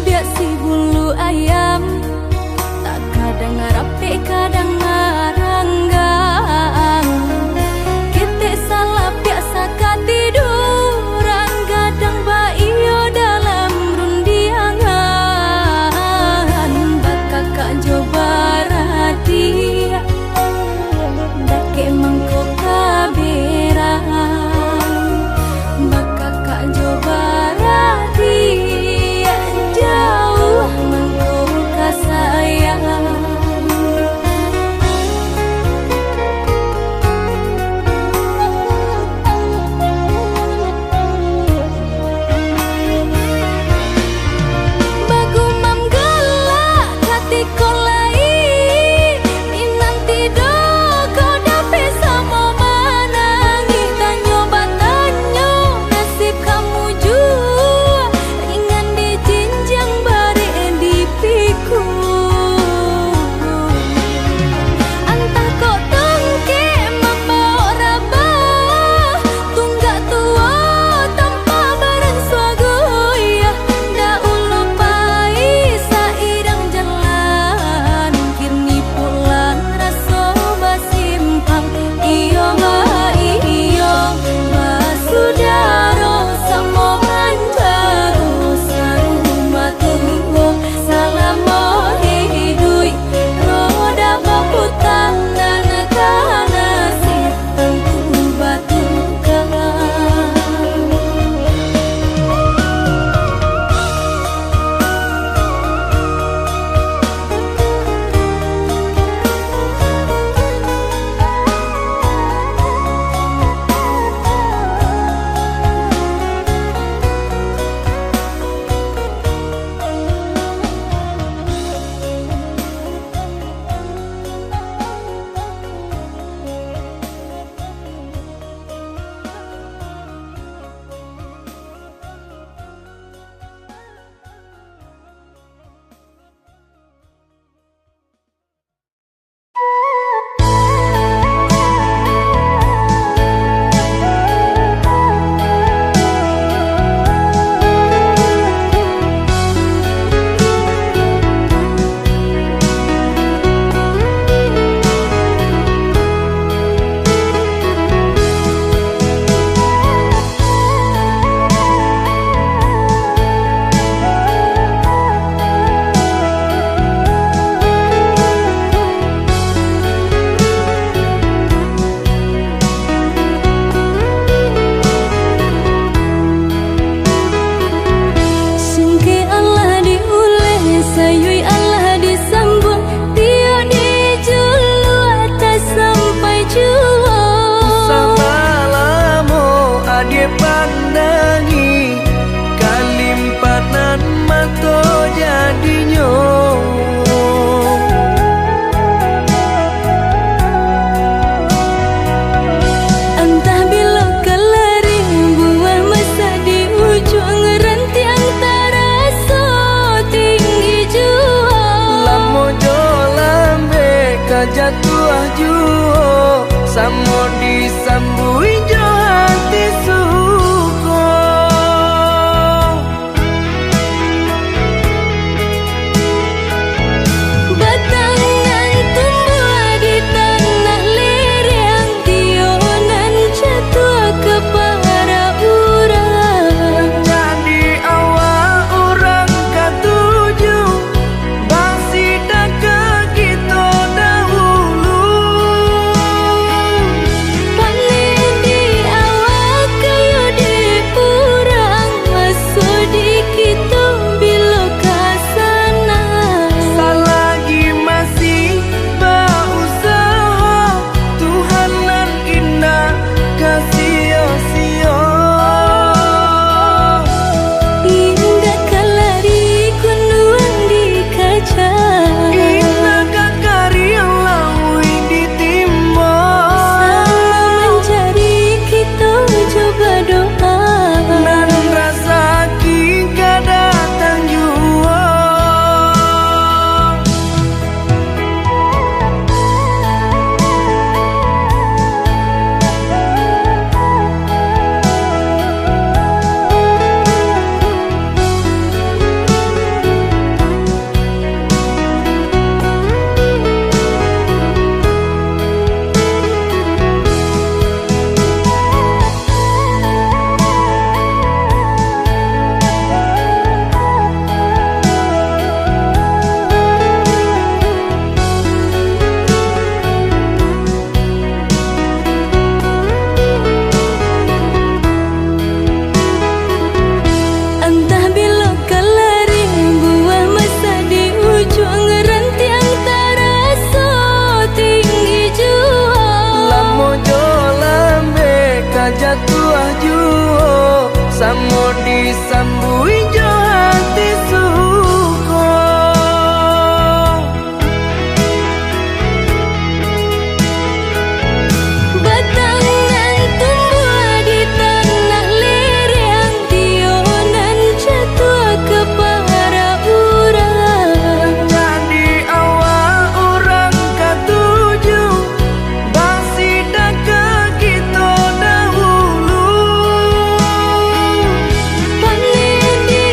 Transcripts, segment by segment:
biak si bulu ayam, tak kadang rapi kadang ngaranggang. Kita salah biasa katiduran, kadang baiyo dalam rundiangan. Bakal kak coba radia, dake mangkok kaberang. Bakal kak coba radia, jauh mangkok kasayang. Jatuh juo samo disambui jo hati suko. Namo disambui jo hati suko. Batangan tumbuh di tanah lereng, tionan jatuh ke para urang. Jadi awal orang katuju basida ke kita dahulu. Panen di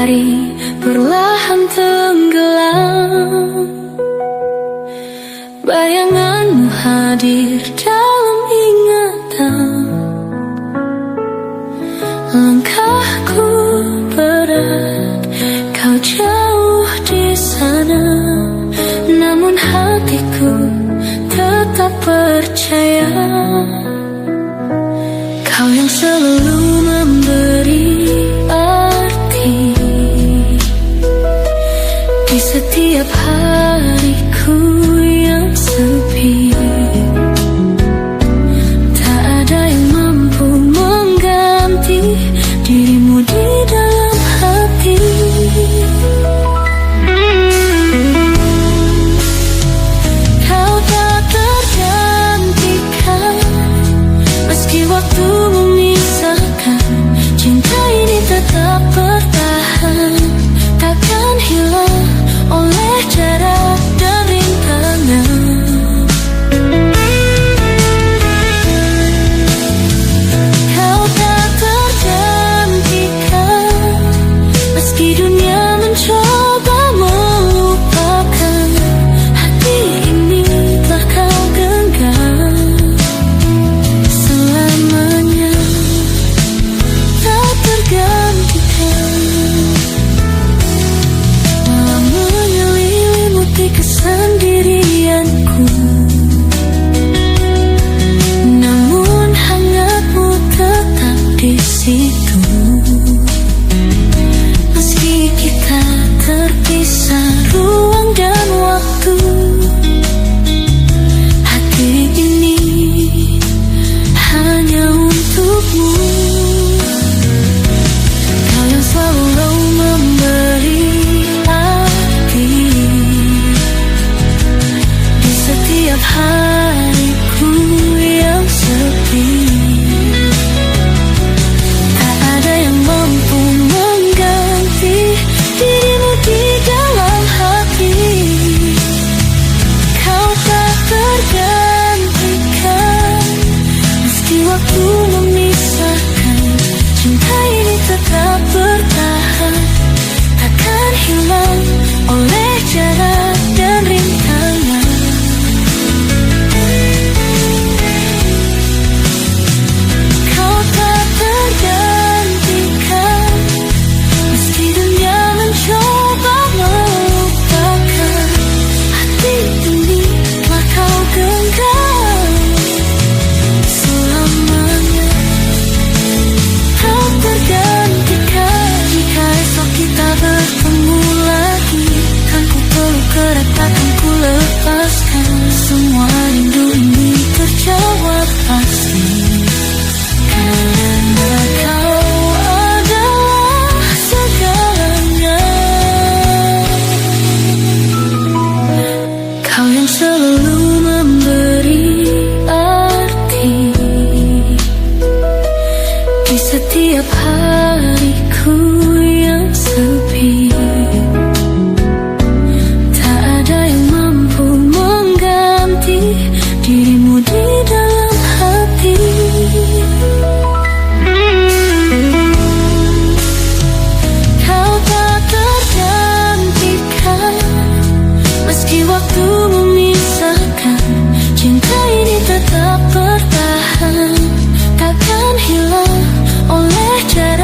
hari perlahan tenggelam, bayanganmu hadir dalam ingatan. Langkahku berat, kau jauh di sana, namun hatiku tetap percaya. Kau yang selalu memberi arti di setiap hariku yang sepi. Tak ada yang mampu mengganti dirimu di dalam hati. Kau tak tergantikan, meski waktu memisahkan, cinta ini tetap bertahan, takkan hilang oleh jarak dan rintangan. Kau tak tergantikan, meski dunia mencoba melupakan, hati ini telah kau genggam selamanya, tak tergantikan. Malam menyelimuti kesendirianku, namun hangatmu tetap di situ. Meski kita terpisah ruang dan waktu, hati ini hanya untukmu. Kau yang selalu memberi arti di setiap hariku yang sepi. Tak ada yang mampu mengganti dirimu di dalam hati. Kau tak tergantikan, meski waktu memisahkan, cinta ini tetap bertahan, takkan hilang oleh jarak dan rintangan. Kau tak tergantikan, meski dunia mencoba melupakan, hati ini telah kau genggam selamanya, tak tergantikan. Jika esok kita bertemu lagi, kan ku peluk erat, takkan ku lepaskan. Semua rindu ini terjawab pasti, karena kau adalah segalanya. Kau yang selalu memberi arti di setiap hariku yang sepi. Tak ada yang mampu mengganti dirimu di dalam hati. Kau tak tergantikan, meski waktu memisahkan, cinta ini tetap bertahan, takkan hilang oleh jarak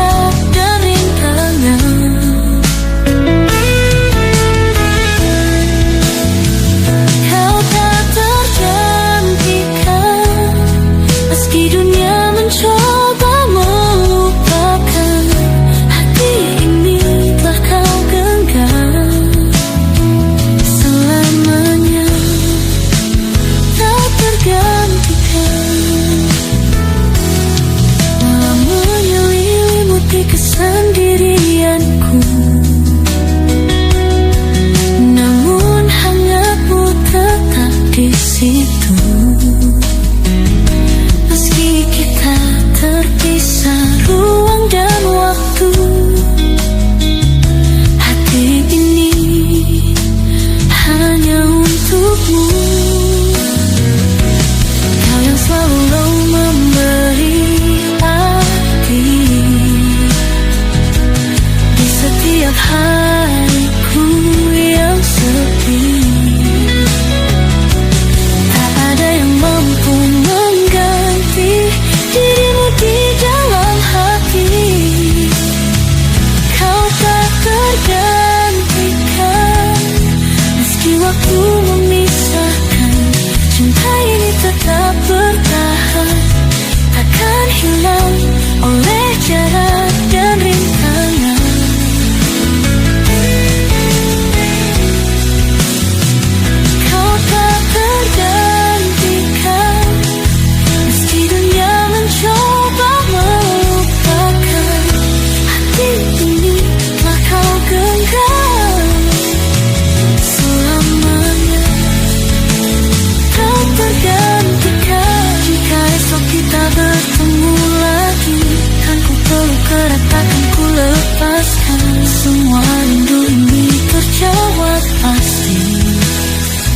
lepaskan. Semua rindu ini terjawab pasti,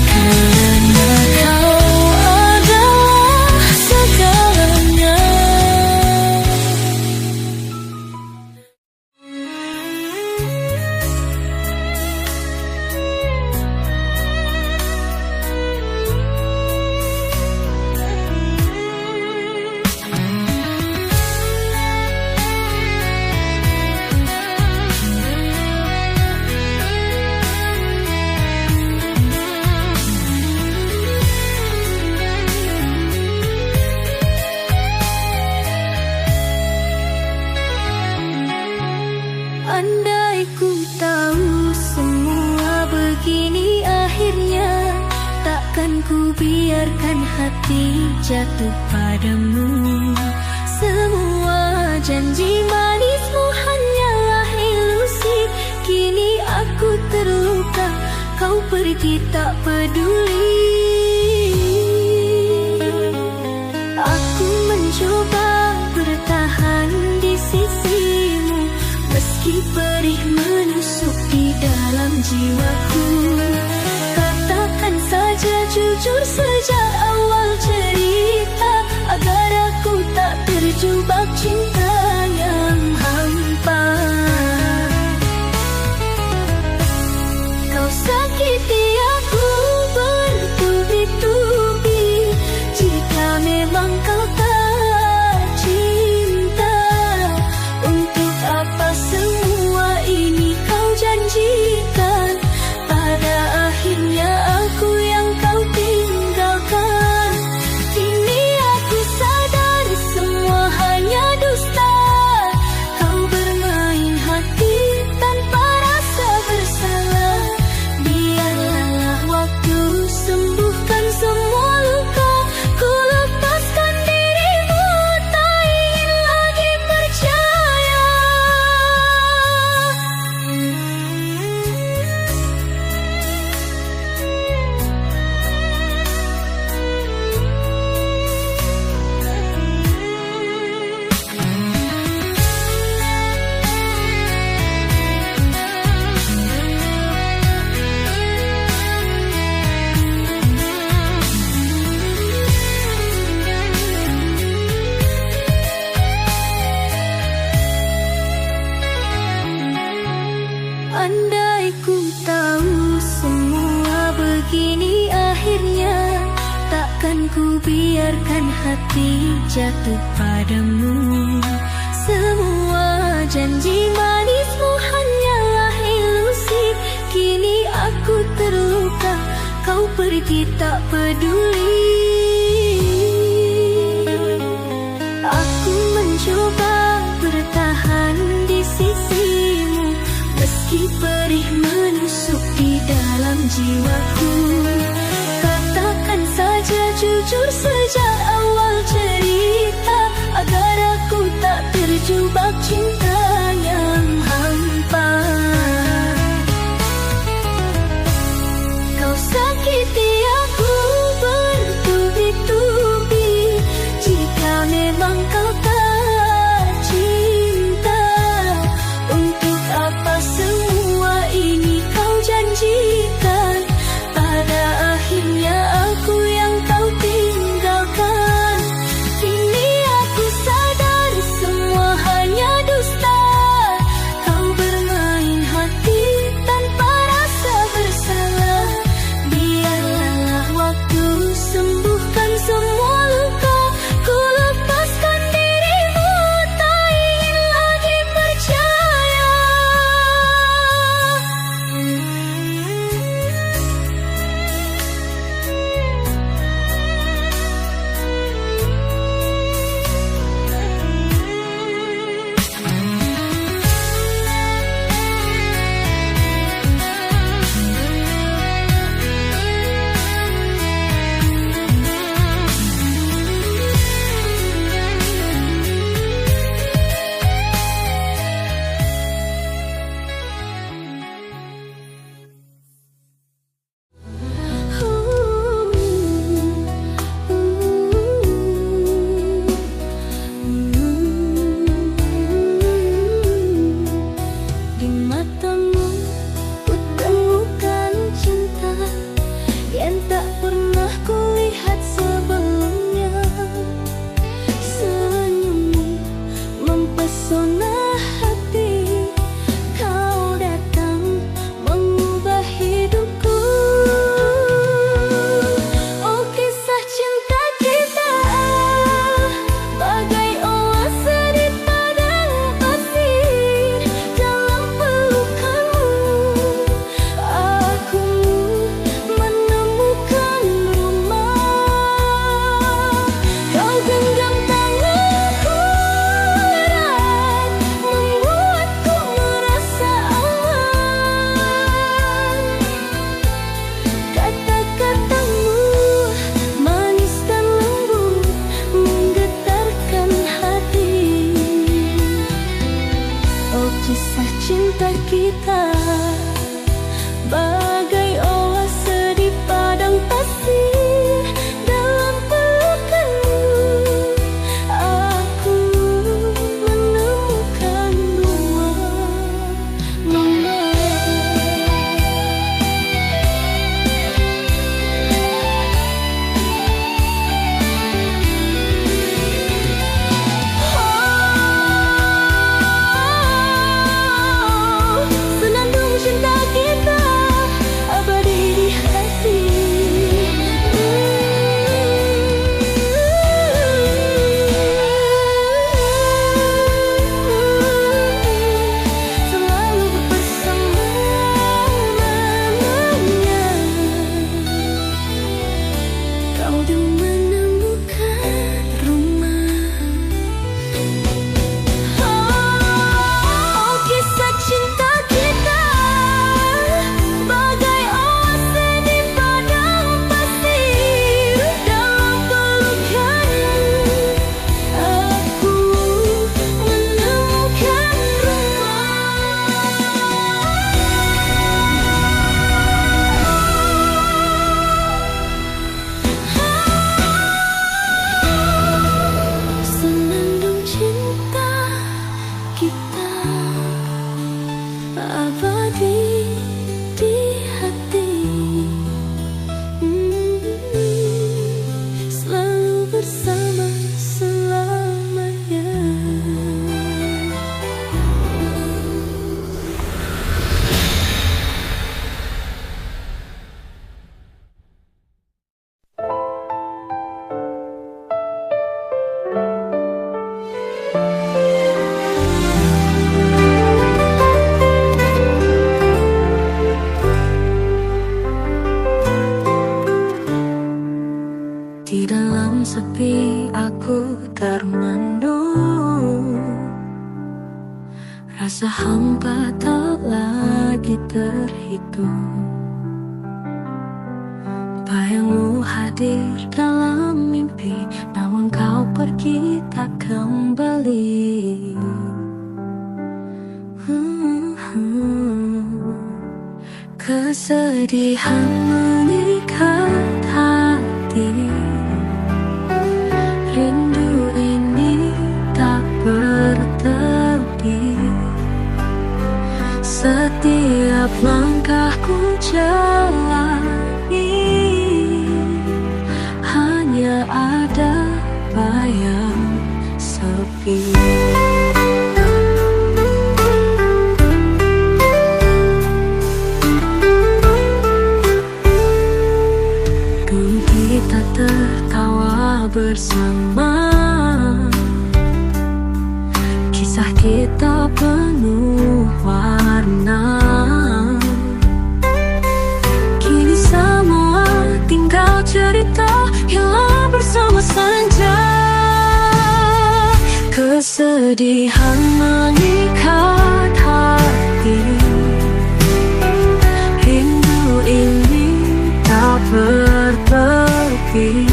karena kau adalah segalanya. Andai ku tahu semua begini akhirnya, takkan ku biarkan hati jatuh padamu. Semua janji manismu hanyalah ilusi. Kini aku terluka, kau pergi tak peduli. Aku mencoba bertahan di sisimu, meski perih menusuk di dalam jiwaku. Katakan saja jujur sejak awal cerita, agar aku tak terjebak cinta yang hampa. Kau sakiti aku bertubi-tubi, jika memang kau tak cinta. Untuk apa semua ini kau janjikan? Pada akhirnya aku yang kau tinggalkan. Kini aku sadar semua hanya dusta. Kau bermain hati tanpa rasa bersalah. Biarlah waktu sembuhkan semua luka. Ku lepaskan dirimu, tak ingin lagi percaya. Andai ku tahu semua begini akhirnya, takkan ku biarkan hati jatuh padamu. Semua janji manismu hanyalah ilusi. Kini aku terluka, kau pergi tak peduli. Aku mencoba bertahan di sisimu, meski perih menusuk di dalam jiwaku. Katakan saja jujur sejak awal cerita, agar aku tak terjebak cinta yang hampa. Kau sakiti aku bertubi-tubi, jika memang kau tak cinta. Untuk apa semua ini kau janjikan? Pada akhirnya aku yang kau tinggalkan. Kini aku sadar semua hanya dusta. Kau bermain hati tanpa rasa bersalah. Biarlah waktu sembuhkan semua luka. Ku lepaskan diri. penuh. Rasa hampa tak lagi terhitung. Bayangmu hadir dalam mimpi, namun kau pergi tak kembali. Kesedihan mengikat hati, rindu ini tak bertepi. Setiap langkahku jalani, hanya ada bayang sepi. Dulu kita tertawa bersama, kisah kita penuh warna. Kini semua tinggal cerita, hilang bersama senja. Kesedihan mengikat hati, rindu ini tak bertepi.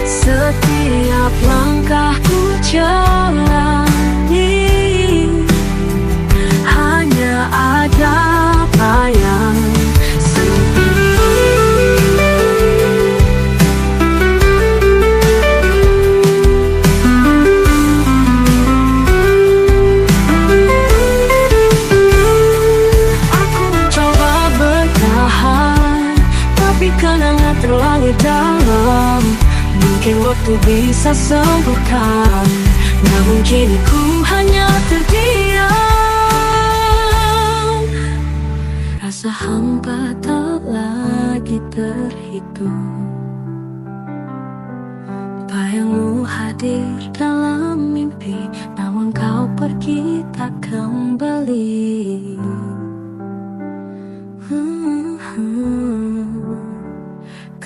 Setiap langkahku jalani, hanya ada bayang sepi. Aku mencoba bertahan, tapi kenangan terlalu dalam. Mungkin waktu bisa sembuhkan, namun kini ku hanya terdiam. Rasa hampa tak lagi terhitung. Bayangmu hadir dalam mimpi, namun kau pergi tak kembali.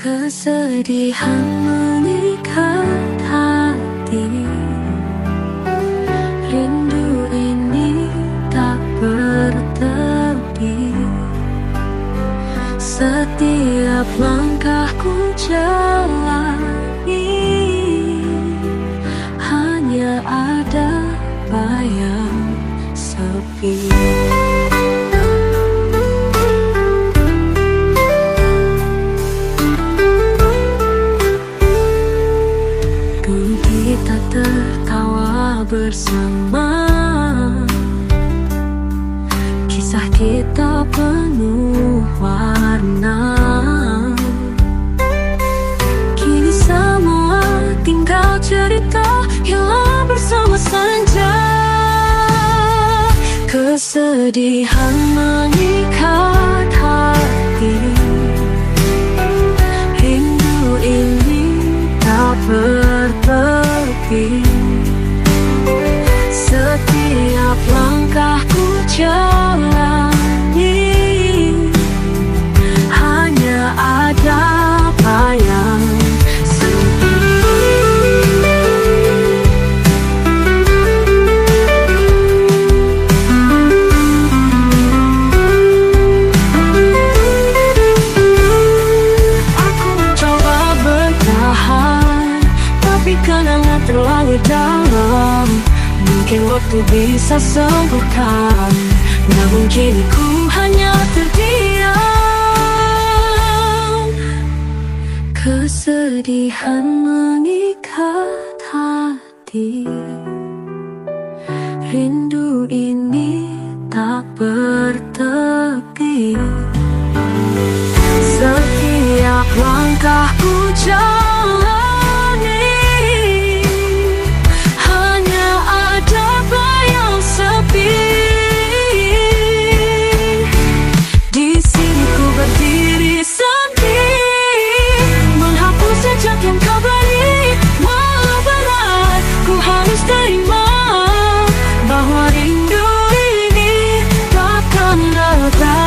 Kesedihan mengikat hati, rindu ini tak bertepi. Setiap langkahku jalani, hanya ada bayang sepi. Kita tertawa bersama, kisah kita penuh warna. Kini semua tinggal cerita, hilang bersama senja. Kesedihan mengikat hati, rindu ini tak bertepi. Setiap langkahku jalani, hanya ada bayang sepi. Aku mencoba bertahan, tapi kenangan terlalu dalam. Mungkin waktu bisa sembuhkan, namun kini ku hanya terdiam. Kesedihan mengikat hati, rindu ini tak bertepi. Setiap langkahku jalani, hanya ada bayang sepi. Di sini ku berdiri sendiri, menghapus jejak yang kau beri. Walau berat, ku harus terima bahwa rindu ini takkan reda.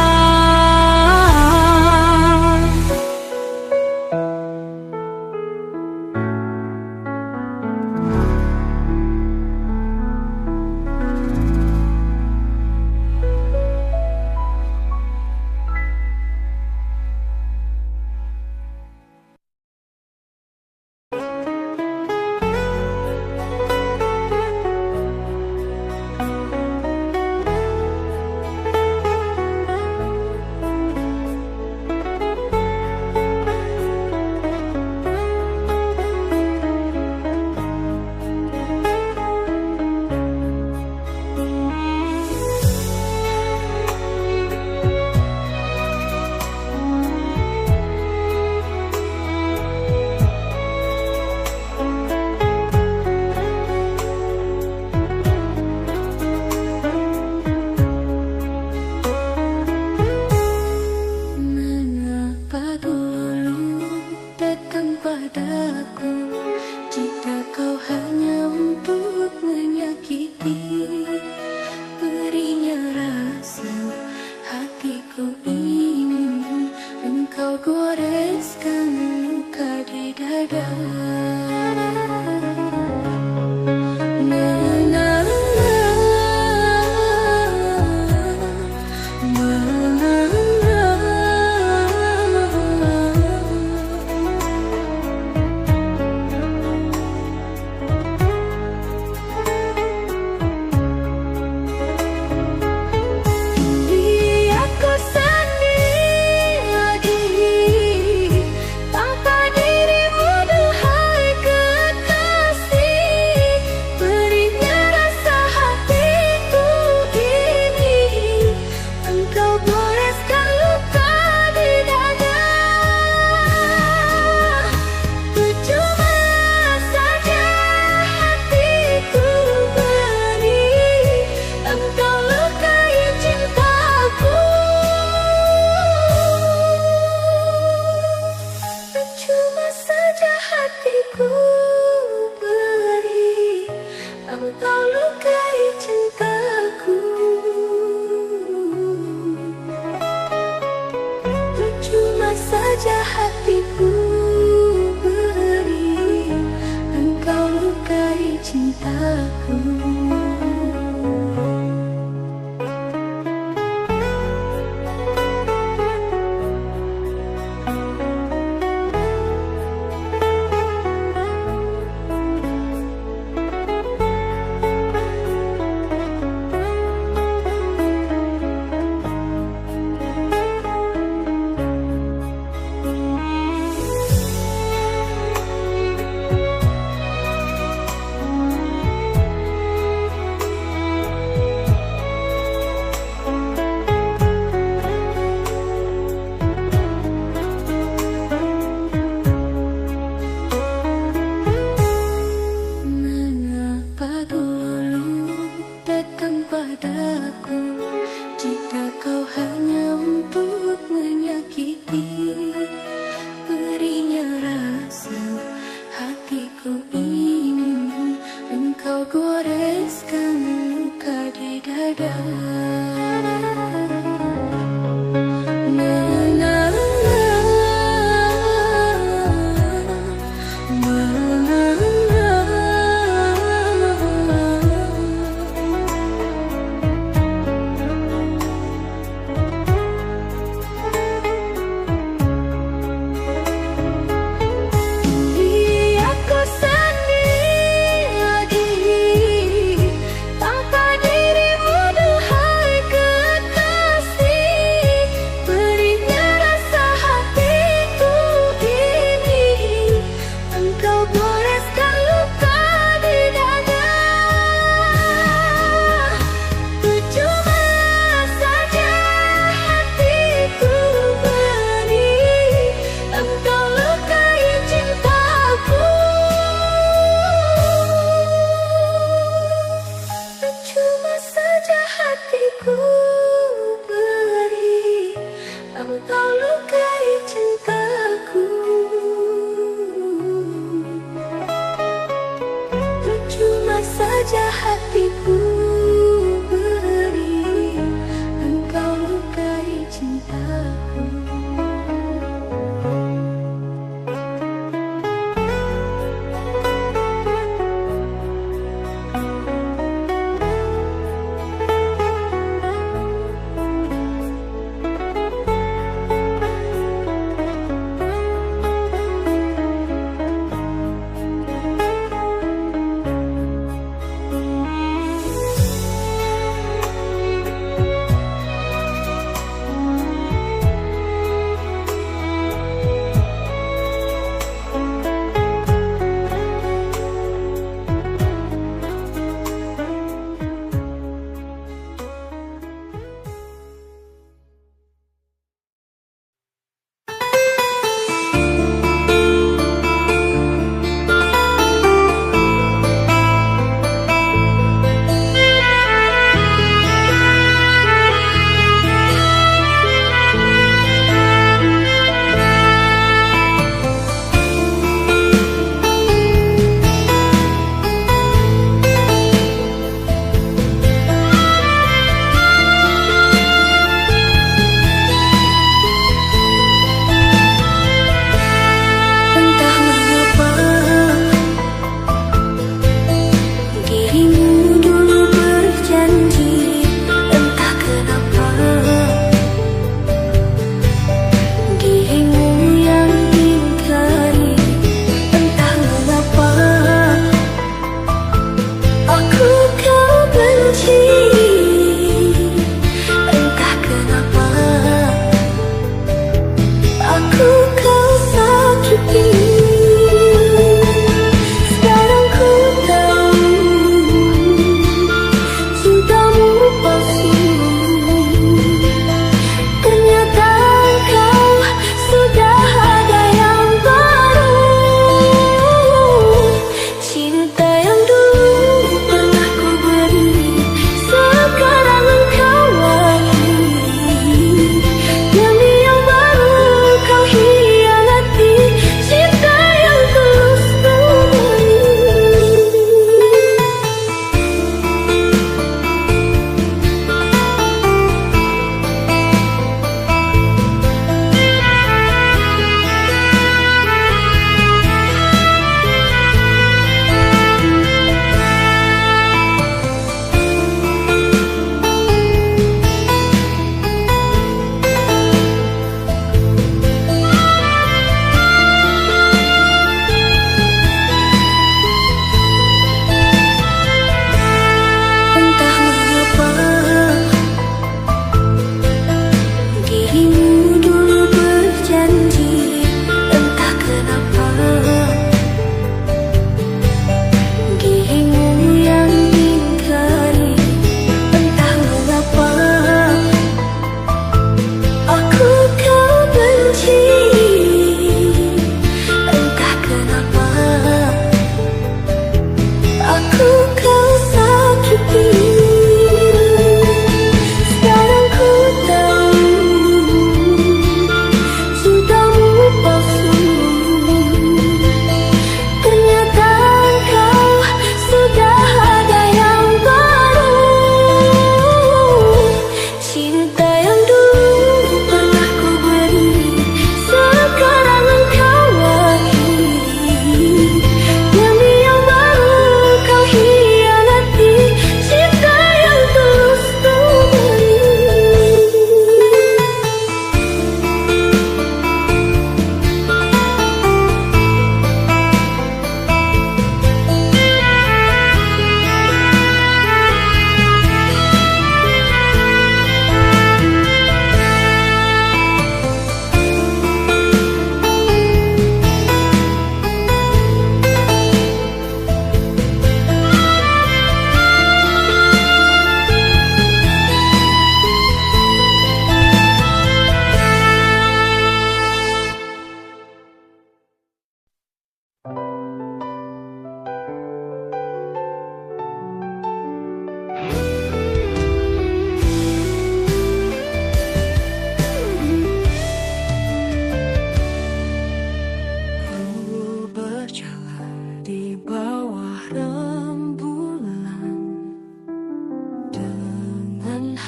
cintaku. Padaku, jika kau hanya untuk menyakiti, berinya rasa hatiku ini, engkau goreskan luka di dada. Hatiku beri, engkau lukai cintaku. Percuma saja hatiku beri, engkau lukai cintaku.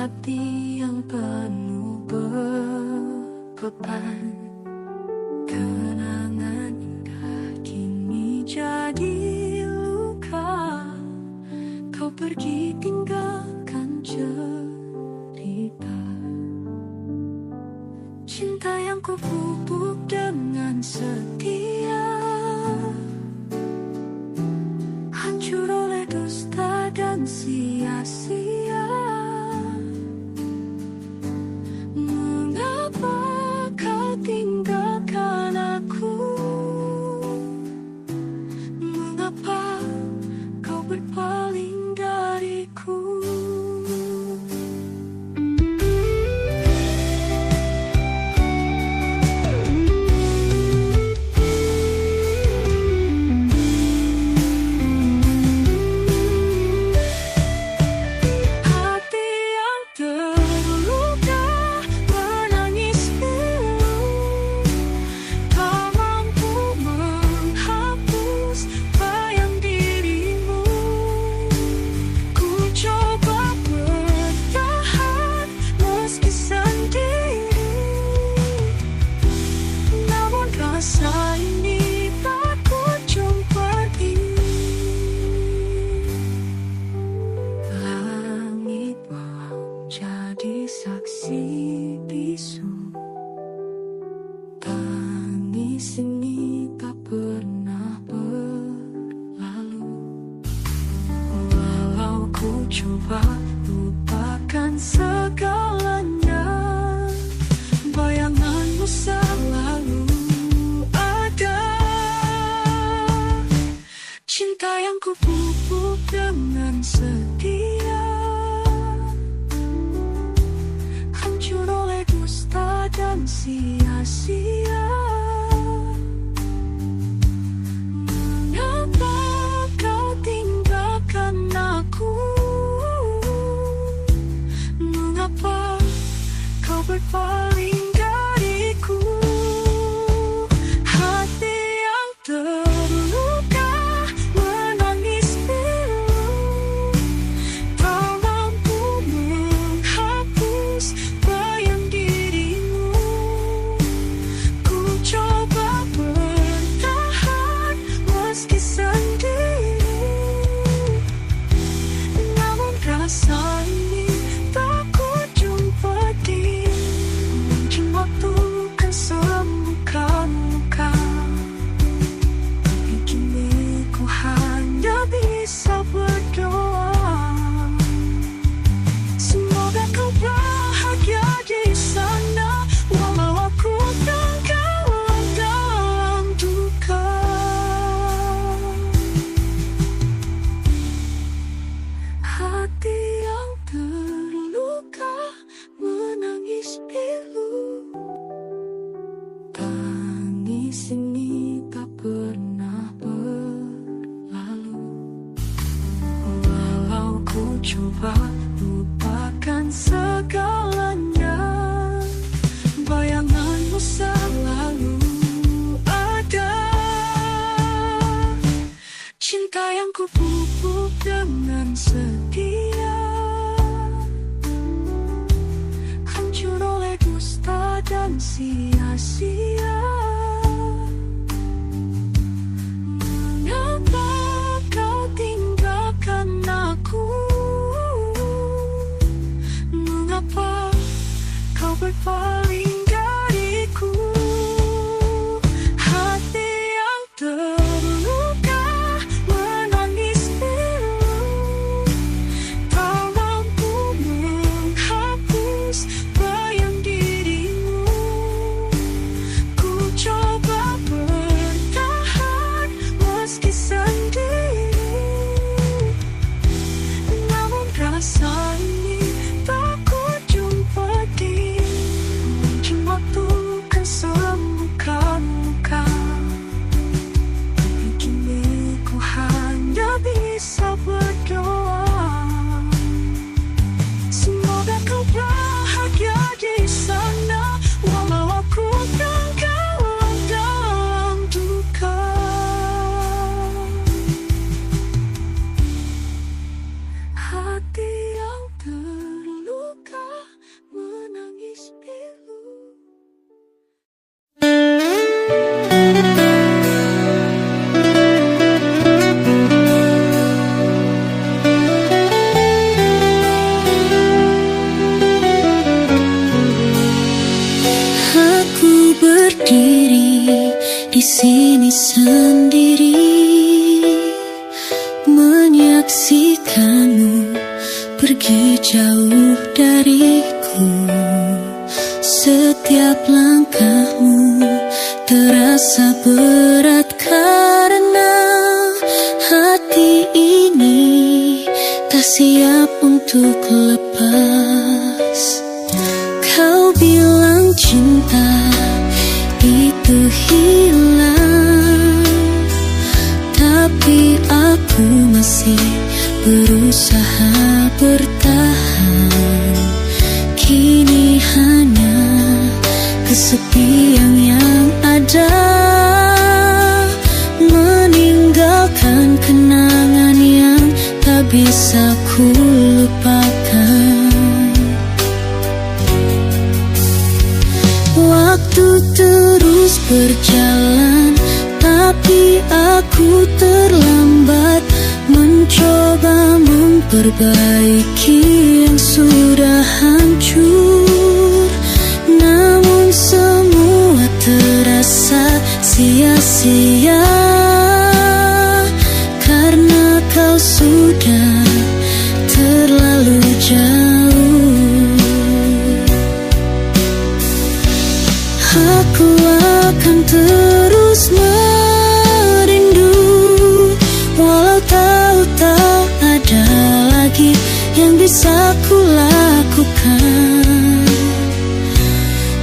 hati yang penuh beban. Kenangan indah kini jadi luka. Kau pergi tinggalkan cerita cinta yang ku pupuk dengan setia, hancur oleh dusta dan sia-sia. Mengapa kau tinggalkan aku? Mengapa kau berpaling dariku? Rasa ini tak kunjung pergi. Langit malam jadi saksi bisu. Tangis ini tak pernah berlalu. Walau ku coba lupakan segalanya, bayanganmu selalu cinta yang ku pupuk dengan setia, hancur oleh dusta dan sia-sia. Mengapa kau tinggalkan aku? Mengapa kau berpaling dariku? Hati yang terluka rasa ini tak kunjung pergi. Mungkin waktu kan sembuhkan luka, tapi kini ku hanya bisa berdoa. Semoga kau bahagia di sana, walau aku tenggelam dalam duka. Hati yang terluka menangis pilu. Tangis ini tak pernah berlalu. Walau ku coba lupakan segalanya, bayanganmu selalu ada. Cinta yang ku pupuk dengan setia, hancur oleh dusta dan sia-sia. Mengapa kau tinggalkan aku? Mengapa kau berpaling dariku? Hati yang terluka menangis pilu, tak mampu menghapus bayang dirimu. Ku coba bertahan meski sendiri, namun rasa ini tak kunjung pergi. sini sendiri, menyaksikanmu pergi jauh dariku. Setiap langkahmu terasa berat karena hati ini tak siap untuk lepas. Kau bilang cinta itu hilang, tapi aku masih berusaha bertahan. Kini hanya kesepian yang ada, meninggalkan kenangan yang tak bisa ku lupakan. Waktu terus berjalan, tapi aku terlambat mencoba memperbaiki yang sudah hancur. Namun semua terasa sia-sia karena kau sudah terlalu jauh. Aku akan terus merindu, walau tahu tak ada lagi yang bisa ku lakukan.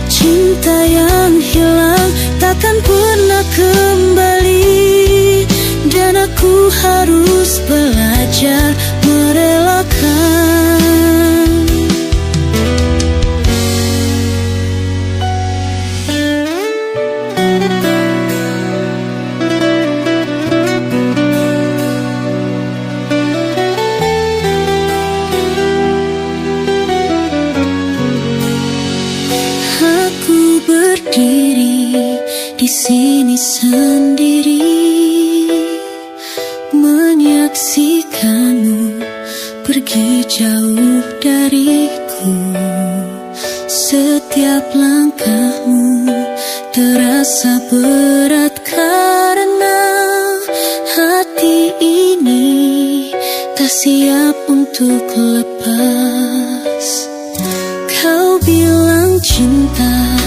Cinta yang hilang takkan pernah kembali, dan aku harus belajar merelakan. Di sini sendiri, menyaksikanmu pergi jauh dariku. Setiap langkahmu terasa berat karena hati ini tak siap untuk lepas. Kau bilang cinta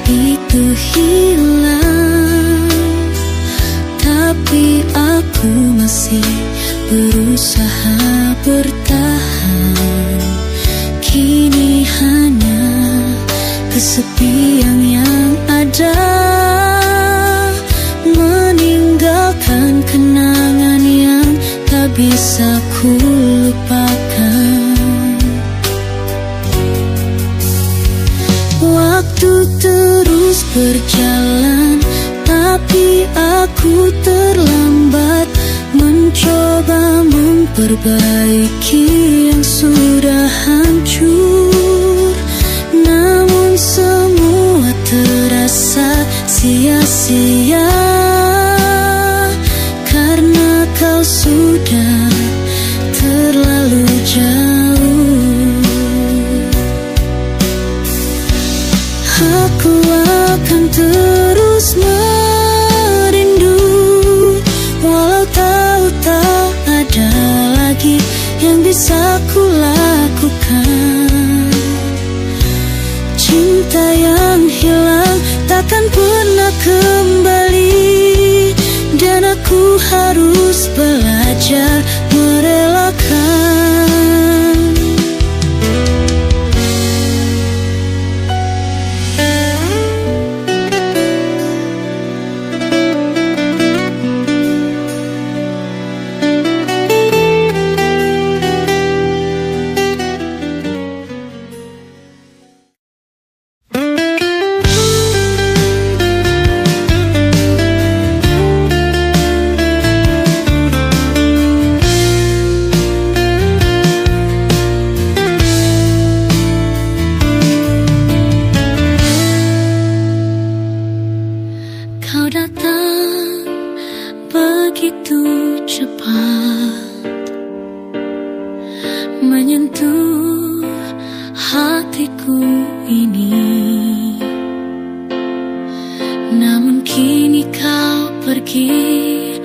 itu hilang, tapi aku masih berusaha bertahan. Kini hanya kesepian yang ada, meninggalkan kenangan yang tak bisa ku lupakan. Waktu terus berjalan, tapi aku terlambat mencoba memperbaiki yang sudah hancur. Namun semua terasa sia-sia karena kau sudah terlalu jauh. Aku akan terus merindu, walau tahu tak ada lagi yang bisa ku lakukan. Cinta yang hilang takkan pernah kembali, dan aku harus belajar merelakan. Namun kini kau pergi,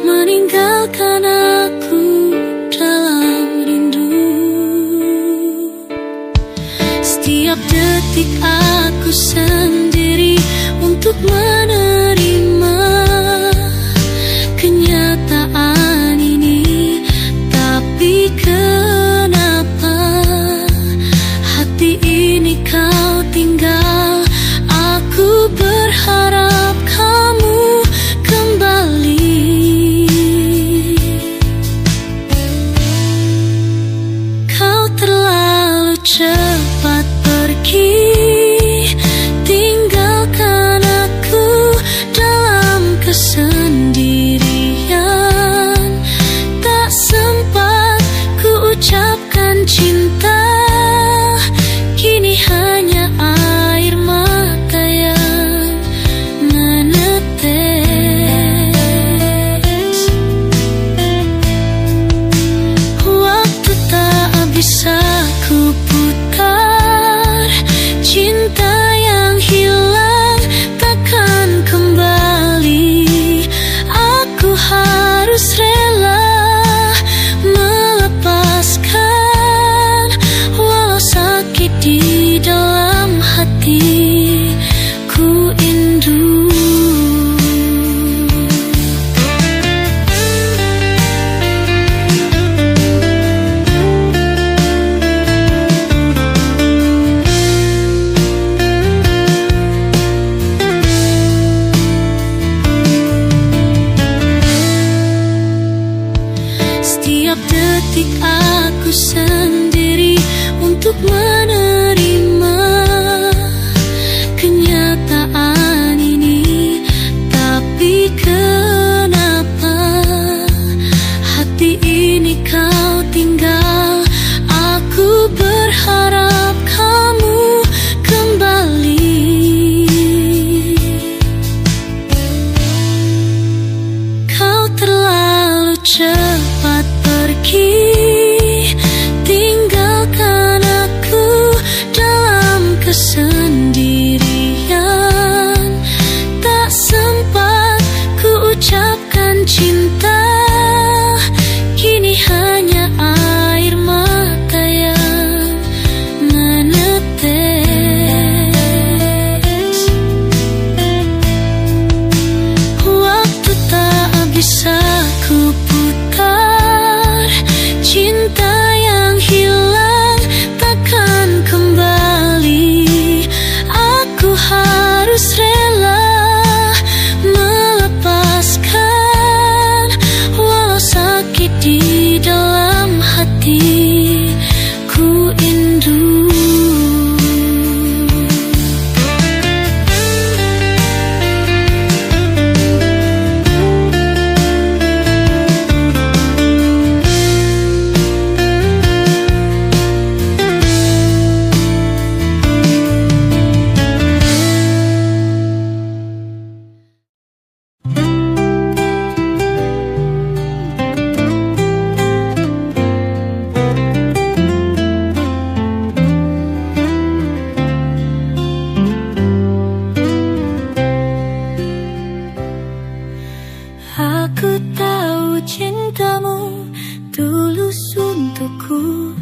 meninggalkan aku dalam rindu. Setiap detik aku sendiri untuk menerima kenyataan ini. Tapi kenapa hati ini kau tinggal? Aku berharap kamu kembali. Kau terlalu cepat pergi, tinggalkan aku dalam kesendirian. Tak sempat ku ucapkan cinta, kini hanya air mata yang menetes. Waktu tak bisa ku putar, cinta yang hilang takkan kembali. Aku harus rela melepaskan, walau sakit di dalam hati ku indu. Setiap detik aku sendiri untuk menerima kenyataan ini. Tapi kenapa hati ini kau tinggal? Aku berharap kamu kembali. Kau terlalu cepat pergi, tinggalkan aku dalam kesendirian. Tak sempat ku ucapkan cinta, kini hanya air mata yang menetes. Waktu tak bisa ku putar, cinta yang hilang takkan kembali. Aku harus rela melepaskan, walau sakit di dalam hati ku indu. Aku tahu cintamu tulus untukku,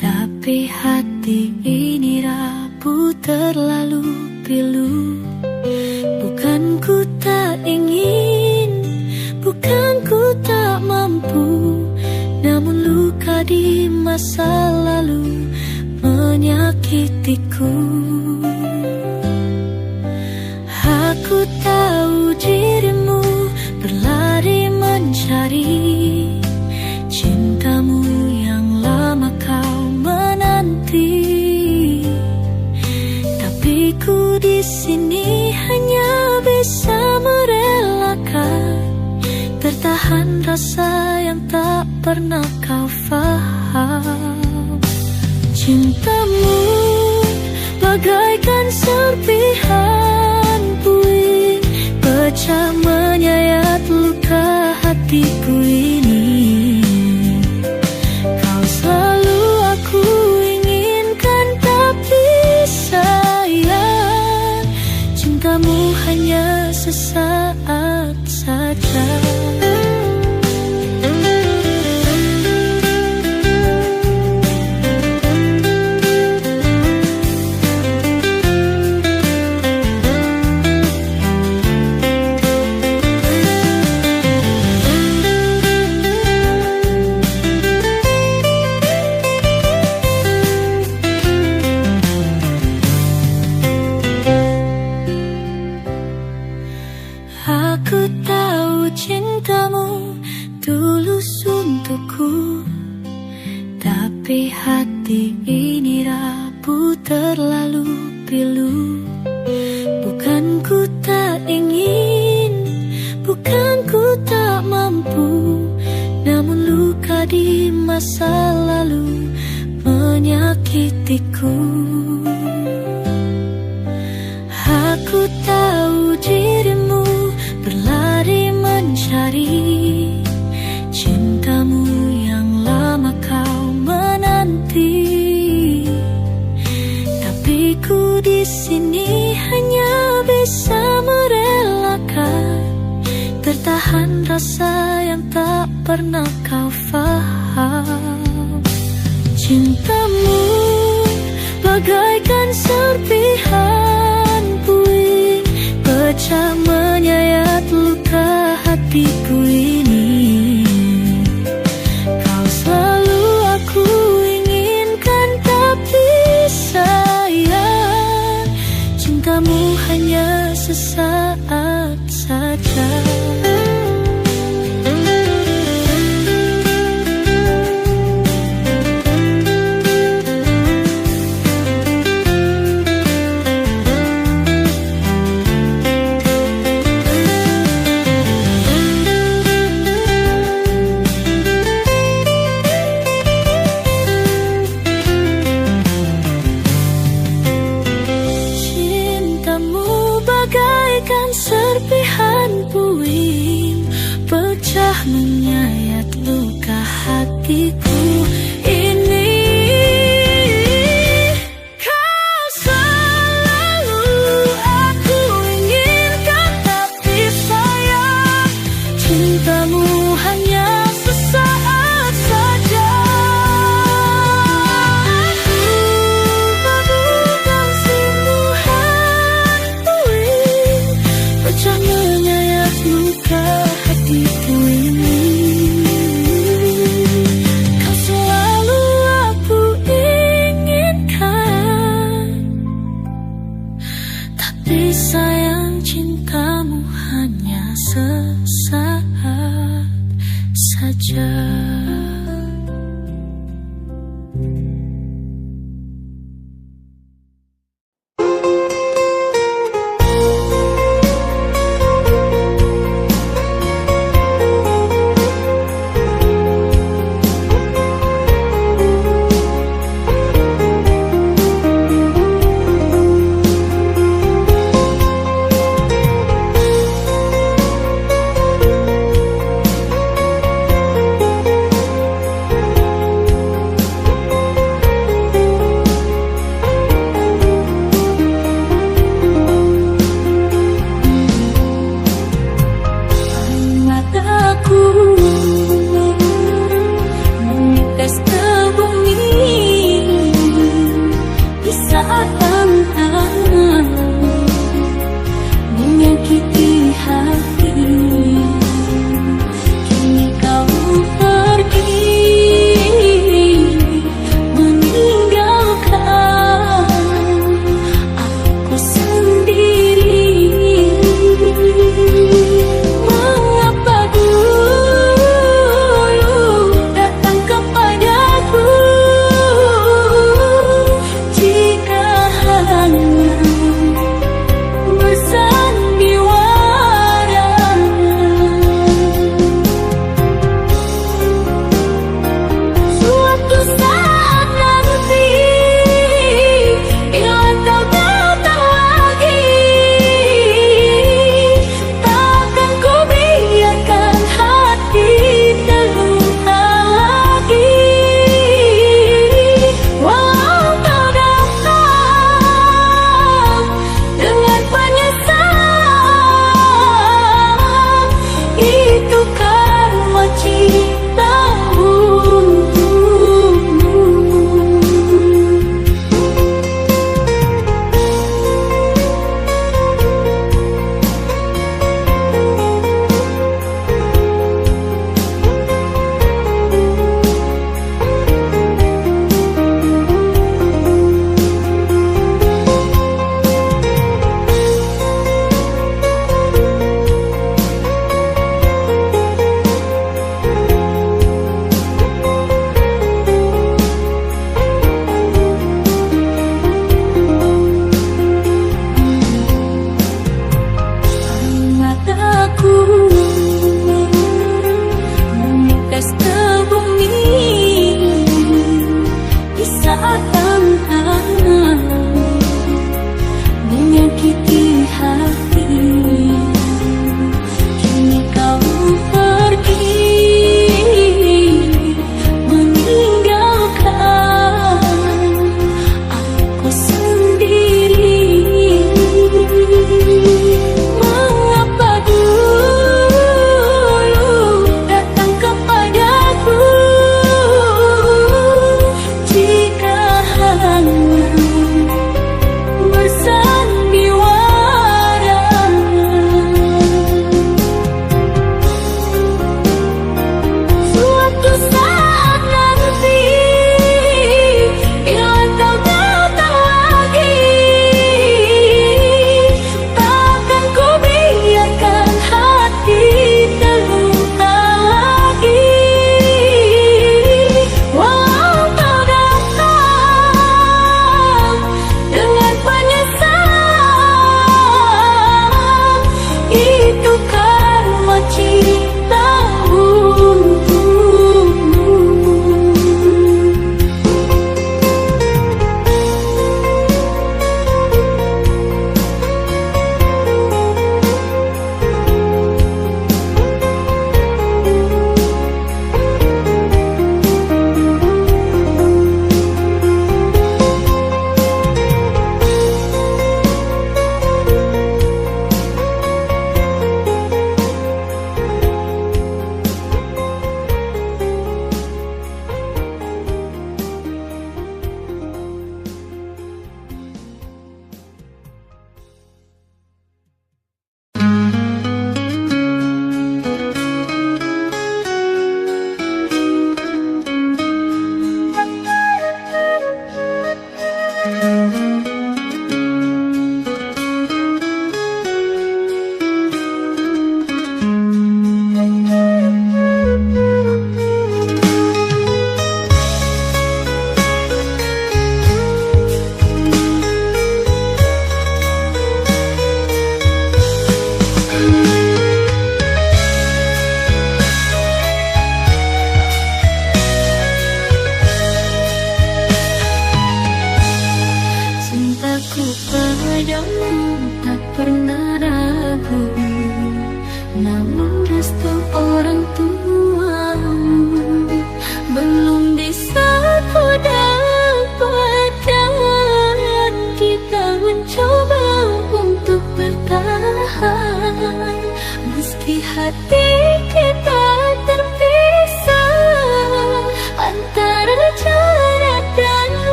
tapi hati ini rapuh terlalu pilu. Bukan ku tak ingin, bukan ku tak mampu, namun luka di masa lalu menyakitiku. Aku tahu dirimu berlari mencari cintamu yang lama kau menanti. Tapi ku di sini hanya bisa merelakan, bertahan rasa yang tak pernah kau faham. Cintamu bagaikan serpihan puing, pecah menyayat luka hatiku ini. Kau selalu aku inginkan, tapi sayang cintamu hanya sesaat hatiku, tapi hati ini rapuh terlalu pilu. Bukan ku tak ingin, bukan ku tak mampu, namun luka di masa lalu menyakitiku. Aku tahu dirimu berlari mencari cintamu yang lama kau menanti, tapi ku di sini hanya bisa merelakan, tertahan rasa yang tak pernah kau faham. Cintamu bagaikan serpihan puing, pecah menyayat luka hatiku ini. Kau selalu aku inginkan, tapi sayang, cintamu hanya sesaat saja. Serpihan puing, pecah menyayat luka hatiku ini. Kau selalu aku inginkan, tapi sayang, cintamu hanya sesaat saja. Aku bagaikan simbuhan puing, pecah menyayat luka hatiku ini.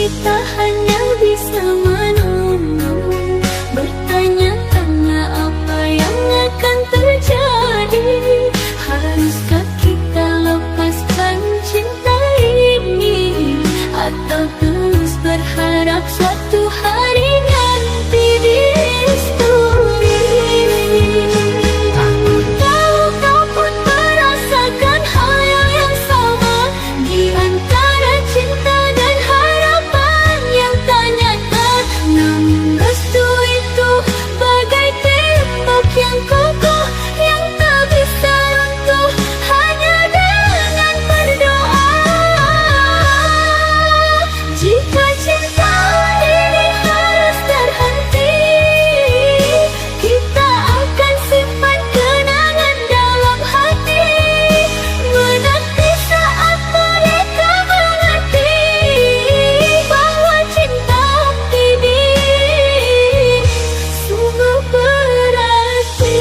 kita hanya bisa menunggu, bertanya karena apa yang akan terjadi. Haruskah kita lepaskan cinta ini, atau terus berharap suatu hari nanti direstui? Aku tahu kau pun merasakan hal yang sama, di antara cinta dan harapan yang tak nyata. Namun restu itu bagai tembok yang kokoh, yang tak bisa runtuh hanya dengan berdoa. Jika cinta ini harus terhenti, kita akan simpan kenangan dalam hati, menanti saat mereka mengerti bahwa cinta ini sungguh berarti.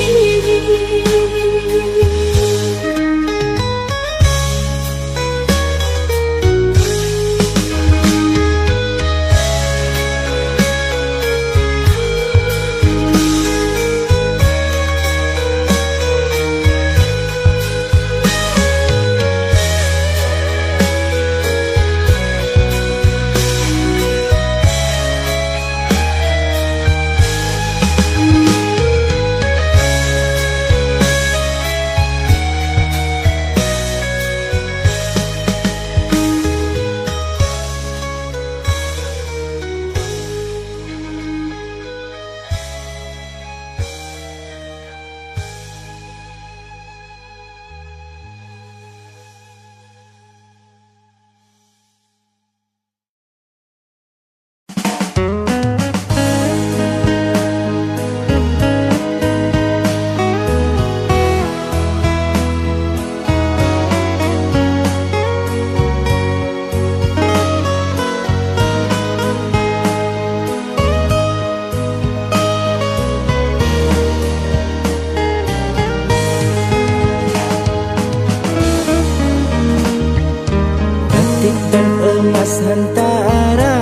Batik dan emas hantara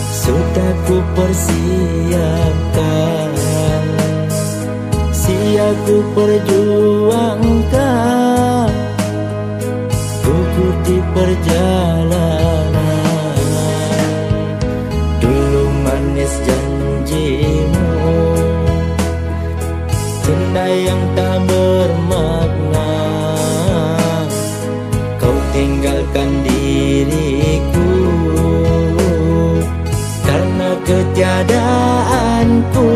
sudah ku persiapkan, sia ku perjuangkan, gugur di perjalanan. Dulu manis janjimu, tenda yang tak bermakna. Kau tinggalkan diriku karena ketiadaanku.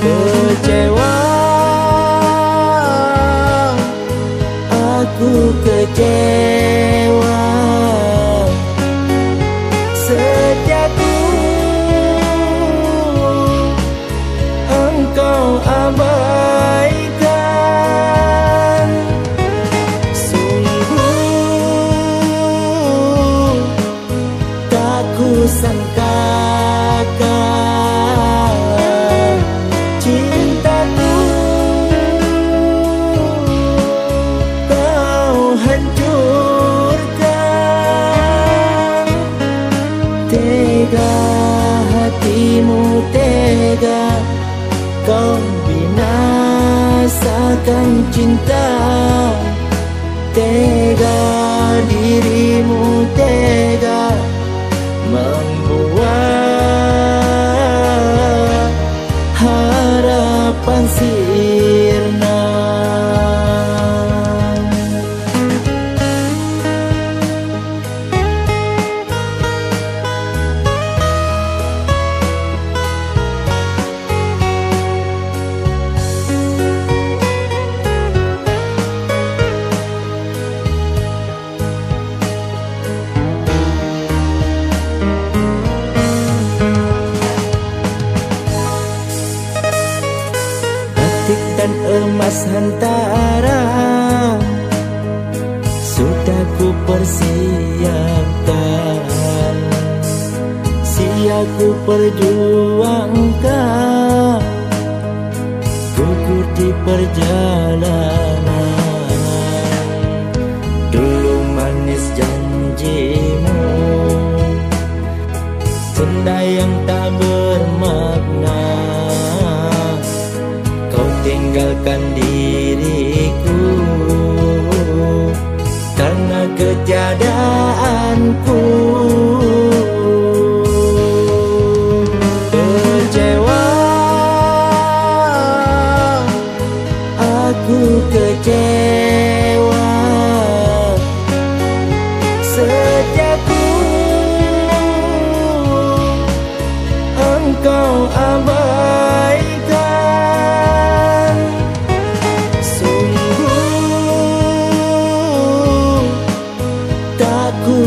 Kecewa, aku kecewa. Setiaku engkau abaikan. Sungguh tak kusangkakan cintaku kau hancurkan. Tega hatimu, tega kau binasakan cinta. Tega dirimu, tega membuat harapan sirna. Batik dan emas hantara sudah ku persiapkan, sia ku perjuangkan, gugur di perjalanan. Dulu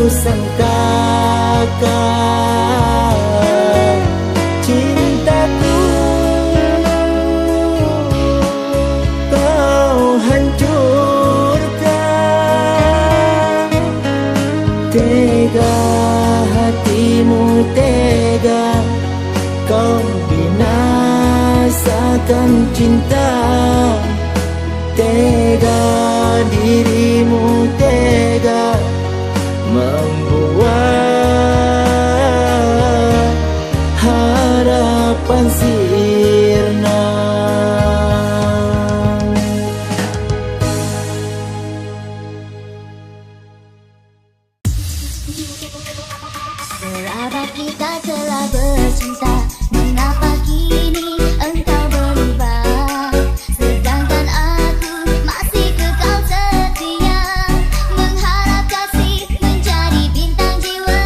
sangkakan cintaku kau hancurkan. Tega hatimu, tega kau binasakan cinta. Tega dirimu, tega membuat harapan sirna. Sahabat kita telah bercinta, mengapa kini engkau berubah? Sedangkan aku masih kekal setia, mengharap kasih menjadi bintang jiwa.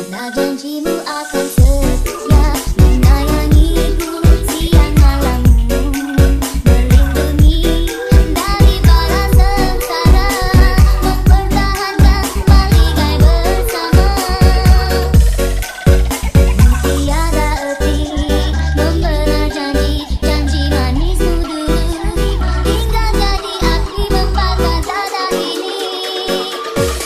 Mana janjimu akan setia, menyayangiku siang malam, melindungi dari bala sengsara, mempertahankan baligai bersama. Tiada erti membenar janji manismu dulu, hingga jadi api membakar dada ini.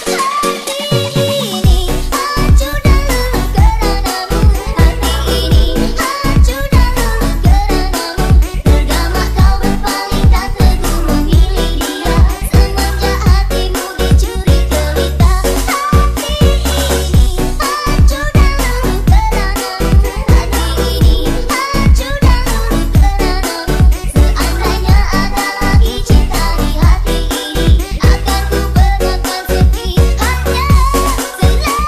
Hati ini hancur dan luluh keranamu, hati ini hancur dan luluh keranamu. Tergamak kau berpaling tak teguh memilih dia, semenjak hatimu dicuri jelita. Hati ini hancur dan luluh keranamu, hati ini hancur dan luluh keranamu. Seandainya ada lagi cinta di hati ini, akan ku pegangan sepihaknya selamanya.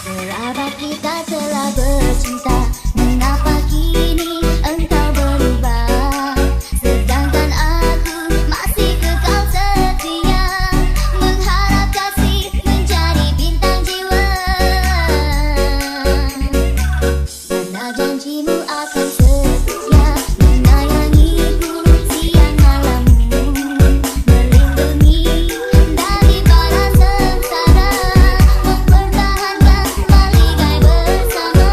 Sahabat kita telah bercinta, mengapa kini engkau berubah? Sedangkan aku masih kekal setia, mengharap kasih menjadi bintang jiwa. Mana janjimu akan setia, menyayangiku siang malam, melindungi dari bala sengsara, mempertahankan baligai bersama.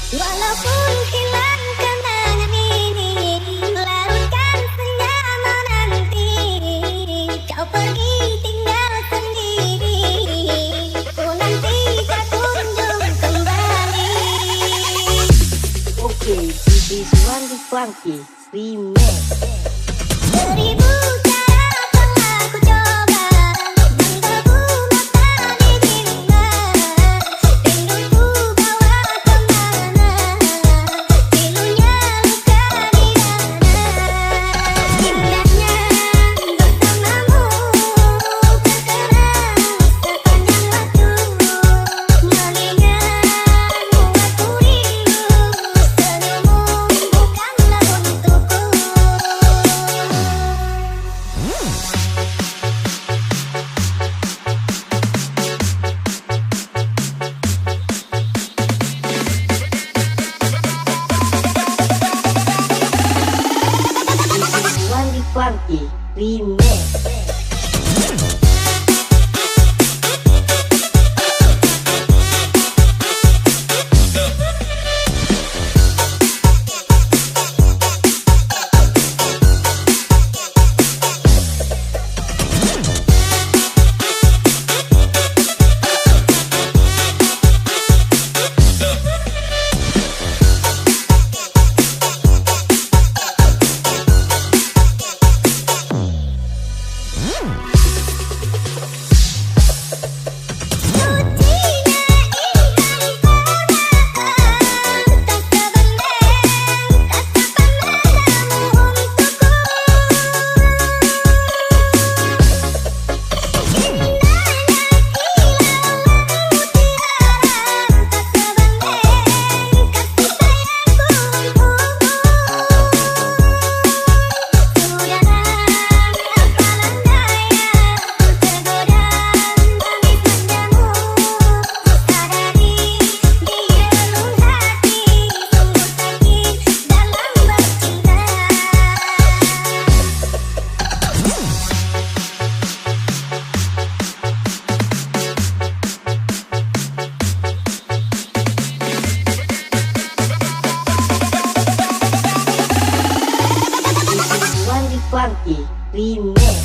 Walaupun hilang kenangan ini, larutkan senja menanti. Kau pergi tinggal sendiri, ku nanti tak kunjung kembali. Okay, this is Wangi Funky Remix. Seribu cara telah ku coba, menggebu mata dirimu. Rinduku bawa kemana, pilunya luka di dada. Indahnya bersamamu, terkenang sepanjang waktu. Mengingatmu aku rindu, senyummu bukanlah untukku. This is Wangi Funky Remix. Wangi Funky Remix.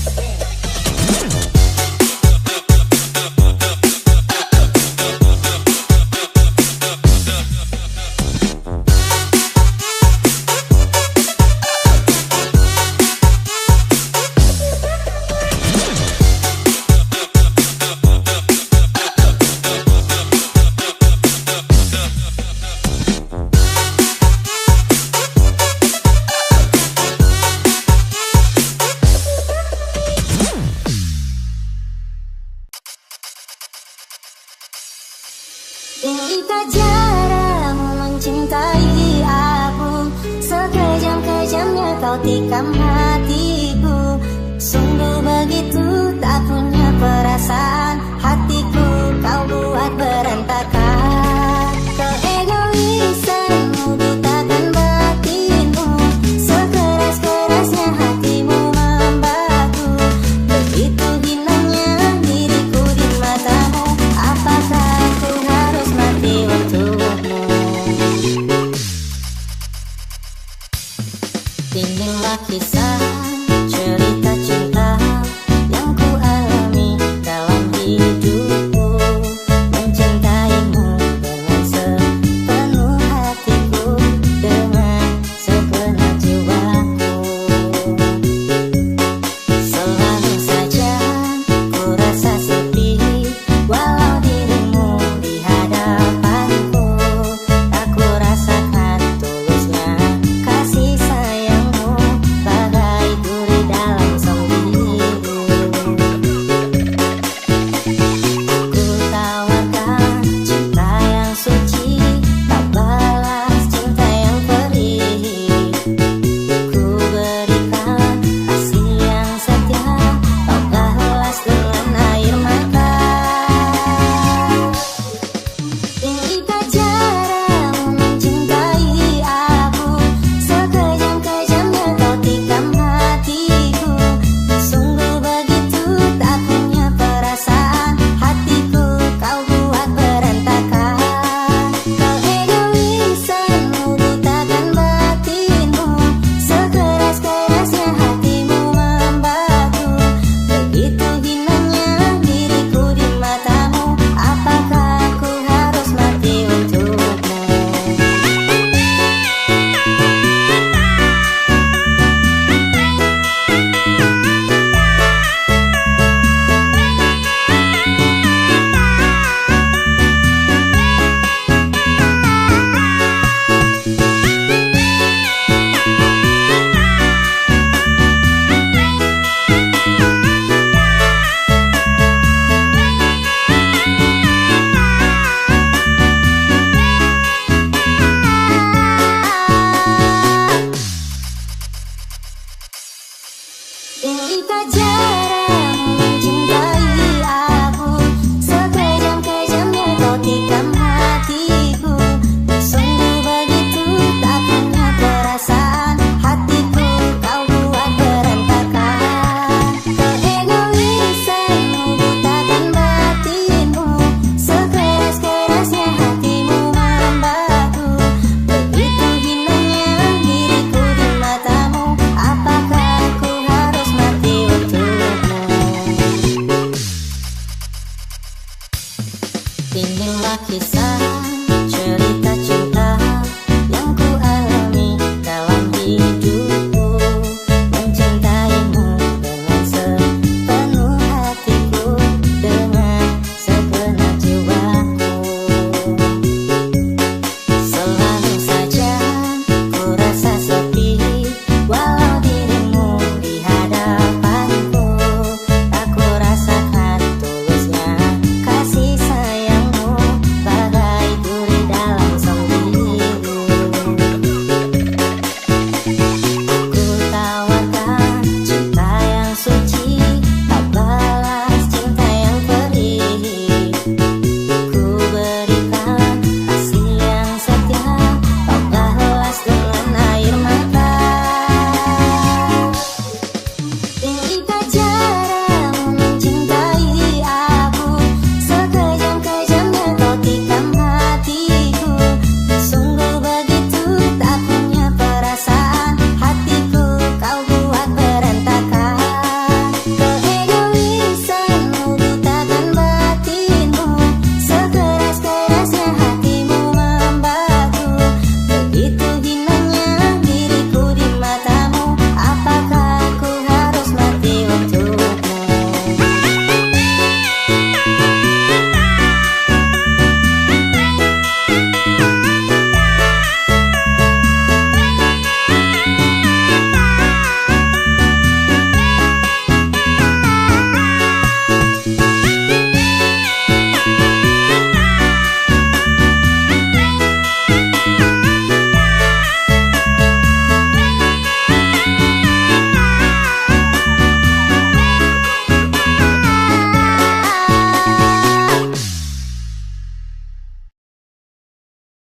Inikah caramu mencintai aku, sekejam-kejamnya kau tikam hati.